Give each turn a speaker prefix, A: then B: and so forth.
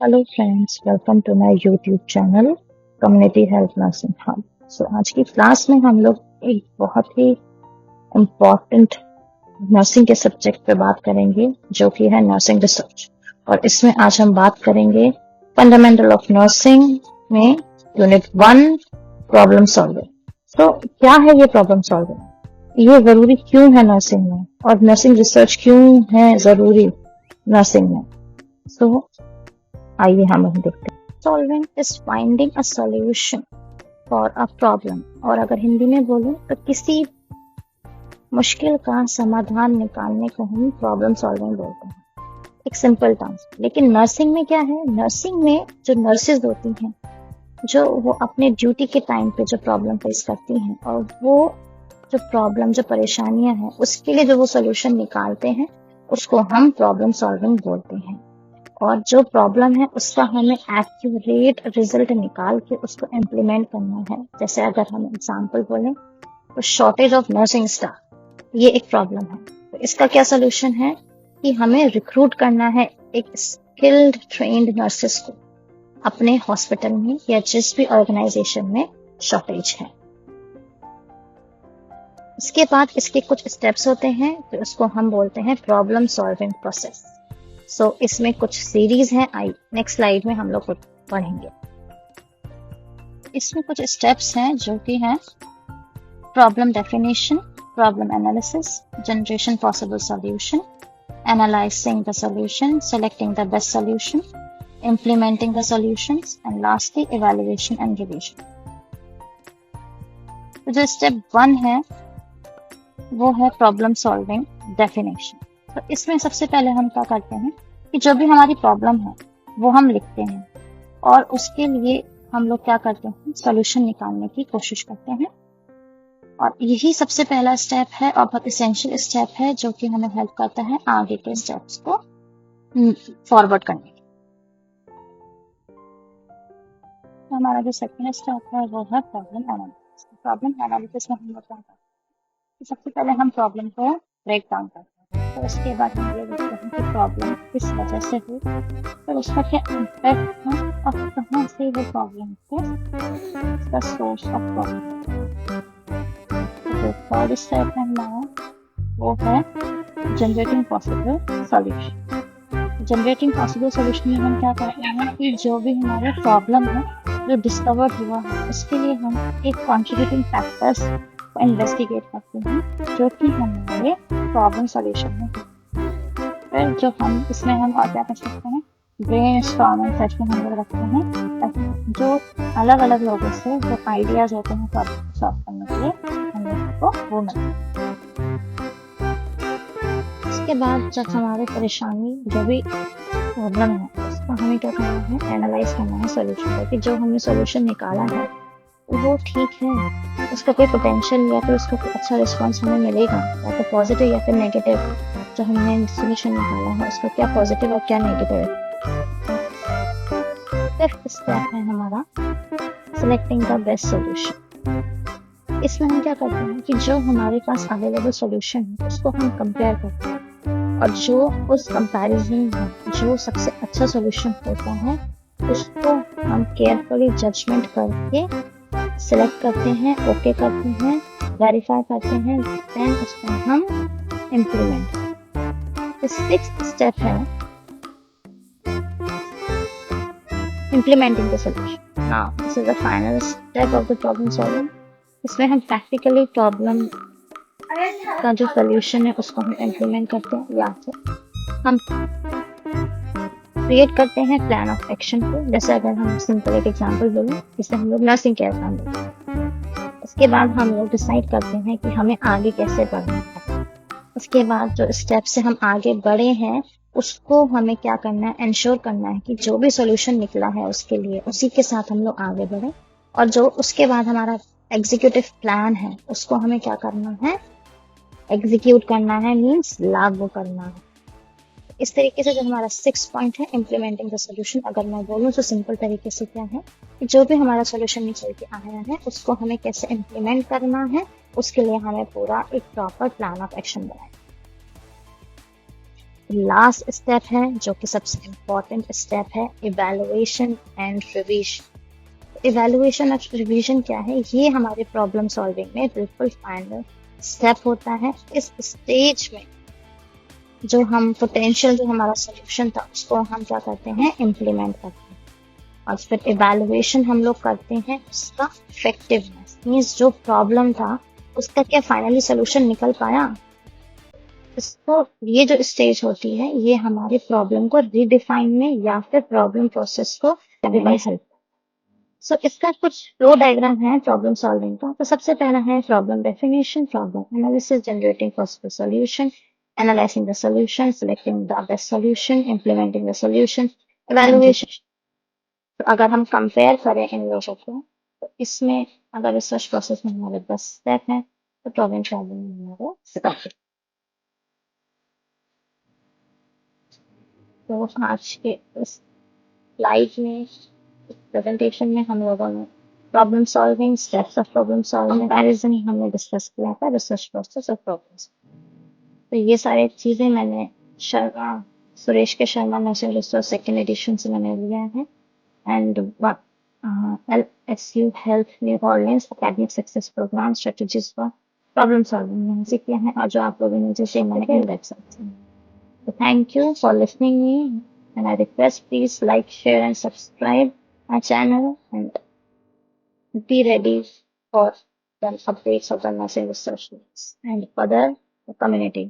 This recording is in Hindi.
A: Hello friends, welcome to my YouTube channel community health nursing hub. आज की क्लास में हम लोग एक बहुत ही इम्पोर्टेंट नर्सिंग के सब्जेक्ट पे बात करेंगे जो कि है नर्सिंग रिसर्च। और इसमें आज हम बात करेंगे फंडामेंटल ऑफ नर्सिंग में यूनिट 1 प्रॉब्लम सॉल्विंग। तो क्या है ये प्रॉब्लम सॉल्विंग, ये जरूरी क्यों है नर्सिंग में, और नर्सिंग रिसर्च क्यों है जरूरी नर्सिंग में। आइए हम देखते हैं। Solving is finding a solution for a problem, और अगर हिंदी में बोलें तो किसी मुश्किल का समाधान निकालने को हम प्रॉब्लम सॉल्विंग बोलते हैं। एक सिंपल टर्म। लेकिन नर्सिंग में क्या है, नर्सिंग में जो नर्सेज होती हैं जो वो अपने ड्यूटी के टाइम पे जो प्रॉब्लम फेस करती हैं, और वो जो प्रॉब्लम जो परेशानियां हैं उसके लिए जो वो सोल्यूशन निकालते हैं उसको हम प्रॉब्लम सॉल्विंग बोलते हैं। और जो प्रॉब्लम है उसका हमें एक्यूरेट रिजल्ट निकाल के उसको इम्प्लीमेंट करना है। जैसे अगर हम एग्जांपल बोलें तो शॉर्टेज ऑफ नर्सिंग स्टाफ, ये एक प्रॉब्लम है। तो इसका क्या सोल्यूशन है कि हमें रिक्रूट करना है एक स्किल्ड ट्रेन्ड नर्सेस को अपने हॉस्पिटल में या जिस भी ऑर्गेनाइजेशन में शॉर्टेज है। इसके बाद इसके कुछ स्टेप्स होते हैं तो उसको हम बोलते हैं प्रॉब्लम सॉल्विंग प्रोसेस। इसमें कुछ सीरीज है, आई नेक्स्ट स्लाइड में हम लोग पढ़ेंगे। इसमें कुछ स्टेप्स हैं जो कि हैं problem definition, problem analysis, generation possible solution, analysing the solution, selecting the best solution, implementing the solutions, and lastly evaluation and revision. तो जो स्टेप 1 है वो है प्रॉब्लम सॉल्विंग डेफिनेशन। तो इसमें सबसे पहले हम क्या करते हैं कि जो भी हमारी प्रॉब्लम है वो हम लिखते हैं, और उसके लिए हम लोग क्या करते हैं, सॉल्यूशन निकालने की कोशिश करते हैं। और यही सबसे पहला स्टेप है और बहुत इसेंशियल स्टेप है जो कि हमें हेल्प करता है आगे के स्टेप्स को फॉरवर्ड करने के। तो हमारा जो सेकंड स्टेप है वो है प्रॉब्लम एनालिसिस। प्रॉब्लम एनालिसिस में हम लोग क्या करते हैं कि सबसे पहले हम प्रॉब्लम को ब्रेक डाउन करते हैं। तो उसके बाद हम ये देखते हैं कि प्रॉब्लम किस वजह से हुई, तो उसका क्या इम्पैक्ट था और कहाँ से वो प्रॉब्लम थे, सोर्स ऑफ प्रॉब्लम। जो थर्ड स्टेप है हमारा वो है generating possible solution. Generating possible solution में हम क्या करते हैं कि जो भी हमारा प्रॉब्लम है जो डिस्कवर हुआ है उसके लिए हम एक कॉन्ट्रीब्यूटिंग फैक्टर्स को इन्वेस्टिगेट करते हैं जो कि हमारे प्रॉब्लम सॉल्यूशन में। फिर जो हम इसमें हम और क्या कर सकते हैं, ब्रेनस्टॉर्मिंग सेशन हम लोग रखते हैं जो अलग अलग लोगों से जो आइडियाज होते हैं प्रॉब्लम को सॉल्व करने के लिए हम लोगों को वो मिलते हैं। इसके बाद जब हमारे परेशानी जो भी प्रॉब्लम है उसको हमें क्या करना है, एनालाइज करना है सोल्यूशन को, कि जो हमने सोल्यूशन निकाला है वो ठीक है, उसका कोई पोटेंशियल या फिर उसका कोई अच्छा रिस्पॉन्स हमें मिलेगा, या तो पॉजिटिव या फिर नेगेटिव। जो हमने सोल्यूशन निकाला है उसका क्या पॉजिटिव और क्या नेगेटिव है। फिफ्थ स्टेप है हमारा सिलेक्टिंग द बेस्ट सोल्यूशन। इसमें हम क्या करते हैं कि जो हमारे पास अवेलेबल सोल्यूशन है उसको हम कंपेयर करते हैं, और जो उस कंपैरिजन में जो सबसे अच्छा सोल्यूशन होता है उसको हम केयरफुली जजमेंट करके सिलेक्ट करते हैं, ओके करते हैं, वेरीफाई करते हैं, देन उसको हम इम्प्लीमेंट। सिक्स्थ स्टेप है implementing the solution. Now this is the final step of the problem solving. इसमें हम प्रैक्टिकली प्रॉब्लम का जो सॉल्यूशन है उसको हम इम्प्लीमेंट करते हैं, या फिर हम क्रिएट करते हैं प्लान ऑफ एक्शन को। जैसे अगर हम सिंपल एक एग्जांपल बोलें, जिससे हम लोग नर्सिंग केयर प्लान बोलते। उसके बाद हम लोग डिसाइड करते हैं कि हमें आगे कैसे बढ़ना है। उसके बाद जो स्टेप से हम आगे बढ़े हैं उसको हमें क्या करना है, इंश्योर करना है कि जो भी सॉल्यूशन निकला है उसके लिए उसी के साथ हम लोग आगे बढ़े। और जो उसके बाद हमारा एग्जीक्यूटिव प्लान है उसको हमें क्या करना है, एग्जीक्यूट करना है, मीन्स लागू करना है। इस तरीके से जो हमारा 6 पॉइंट है इम्प्लीमेंटिंग द सॉल्यूशन, अगर मैं बोलूँ तो सिंपल तरीके से क्या है कि जो भी हमारा सॉल्यूशन निकल के आया है उसको हमें कैसे इम्प्लीमेंट करना है, उसके लिए हमें पूरा एक प्रॉपर प्लान ऑफ एक्शन बनाए। लास्ट स्टेप है जो कि सबसे इम्पोर्टेंट स्टेप है, इवैल्यूएशन एंड रिवीजन। इवैल्यूएशन और रिवीजन क्या है? ये हमारे प्रॉब्लम सॉल्विंग में बिल्कुल फाइनल स्टेप होता है। इस स्टेज में जो हम पोटेंशियल जो हमारा सोल्यूशन था उसको हम क्या करते हैं, इम्प्लीमेंट करते हैं। और फिर इवैल्यूएशन हम लोग करते हैं उसका इफेक्टिवनेस, मीन्स जो प्रॉब्लम था उसका क्या फाइनली सोल्यूशन निकल पाया। इसको ये जो स्टेज होती है ये हमारे प्रॉब्लम को रीडिफाइन में या फिर प्रॉब्लम प्रोसेस को रिवाइज हेल्प। सो इसका कुछ फ्लो डायग्राम है प्रॉब्लम सॉल्विंग का। तो सबसे पहला है problem definition, problem analysis, generating possible solution, analysing the solution, selecting the best solution, implementing the solution, evaluation. तो अगर हम कंपेयर करें इन लोगों को तो इसमें अगर रिसर्च प्रोसेस में हमारे 10 स्टेप हैं तो प्रॉब्लम सॉल्विंग में हमारे 7। तो आज के इस स्लाइड में, प्रेजेंटेशन में हम लोगों ने problem solving, steps of problem solving, comparison ही हमने डिस्कस किया था, रिसर्च प्रोसेस और प्रॉब्लम्स। तो ये सारी चीजें मैंने Sharma Suresh K Sharma national research second edition से मैंने लिया है। And LSU health New Orleans academic success programme strategies for problem solving यहाँ से किया है, और जो आप लोगों ने जैसे मैंने इन वेबसाइट से। So thank you for listening me, and I request please like, share and subscribe my channel and be ready for the updates of the nursing research and further the community.